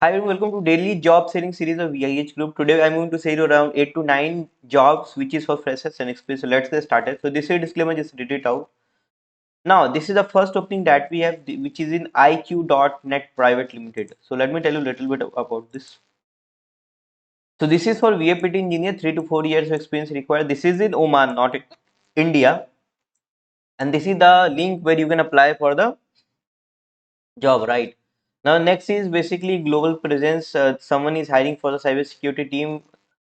Hi and welcome to daily job sharing series of VIH group. Today I'm going to share around 8 to 9 jobs which is for freshers and experienced. So let's get started. So this is a disclaimer, just read it out. Now this is the first opening that we have which is in IQ.net Private Limited. So let me tell you a little bit about this. So this is for VAPT engineer, 3 to 4 years of experience required. This is in Oman, not in India. And this is the link where you can apply for the job, right? Now next is basically global presence. Someone is hiring for the cybersecurity team.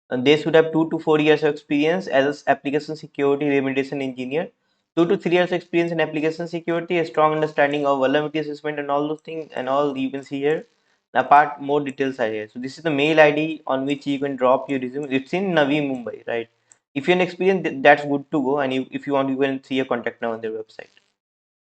They should have 2 to 4 years of experience as application security remediation engineer, 2 to 3 years experience in application security, a strong understanding of vulnerability assessment and all those things and all you can see here. Apart, more details are here. So this is the mail ID on which you can drop your resume. It's in Navi Mumbai, right? If you're an experience, that's good to go. And if you want, you can see a contact now on their website.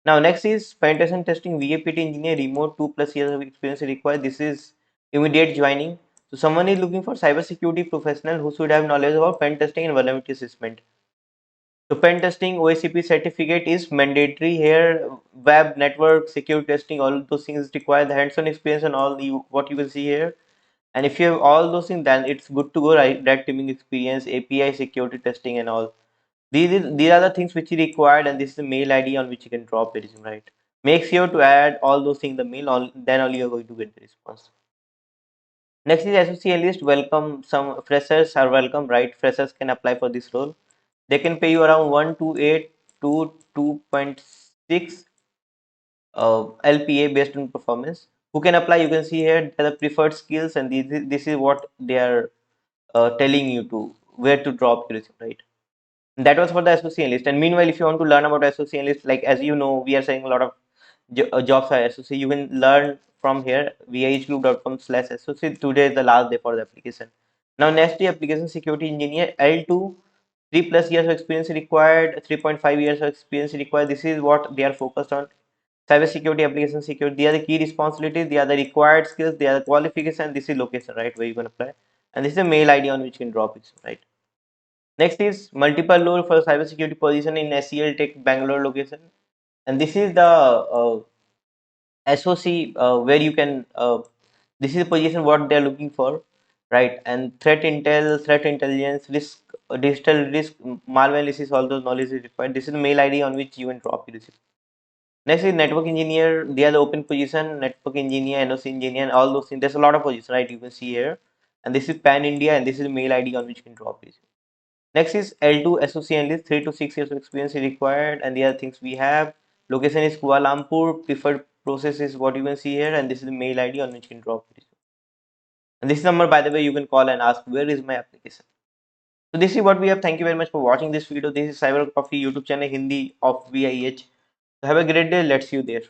Now, next is penetration testing VAPT engineer remote 2 plus years of experience required. This is immediate joining. So, someone is looking for cybersecurity professional who should have knowledge about pen testing and vulnerability assessment. So, pen testing OSCP certificate is mandatory here. Web network security testing, all those things require the hands-on experience and all what you will see here. And if you have all those things, then it's good to go. Right, direct teaming experience, API security testing, and all. These are the things which is required, and this is the mail ID on which you can drop your resume, right? Make sure to add all those things in the mail, then only you're going to get the response. Next is SOC Analyst. Welcome. Some freshers are welcome, right? Freshers can apply for this role. They can pay you around 128 to 2.6 LPA based on performance. Who can apply? You can see here the preferred skills, and this is what they are telling you to where to drop your resume, right? That was for the SOC analyst. And meanwhile, if you want to learn about SOC analyst, like as you know, we are saying a lot of jobs are SOC. You can learn from here, vihgroup.com/SOC. Today is the last day for the application. Now, next day, application security engineer L2, 3 plus years of experience required, 3.5 years of experience required. This is what they are focused on. Cybersecurity, application security. They are the key responsibilities. They are the required skills. They are the qualification. This is location, right, where you can apply. And this is a mail ID on which you can drop it, right? Next is multiple role for cybersecurity position in SEL Tech Bangalore location, and this is the SOC where you can. This is the position what they are looking for, right? And threat intel, threat intelligence, risk, digital risk, malware analysis, all those knowledge is required. This is the mail ID on which you can drop your resume. Next is network engineer. They are the open position, network engineer, NOC engineer, and all those things. There's a lot of positions, right? You can see here, and this is Pan India, and this is the mail ID on which you can drop your resume. Next is L2 associate analyst, 3 to 6 years of experience is required, and the other things we have. Location is Kuala Lumpur, preferred process is what you can see here, and this is the mail ID on which you can drop it. And this number, by the way, you can call and ask where is my application. So this is what we have. Thank you very much for watching this video. This is Cyber Coffee YouTube channel Hindi of VIH. So have a great day. Let's see you there.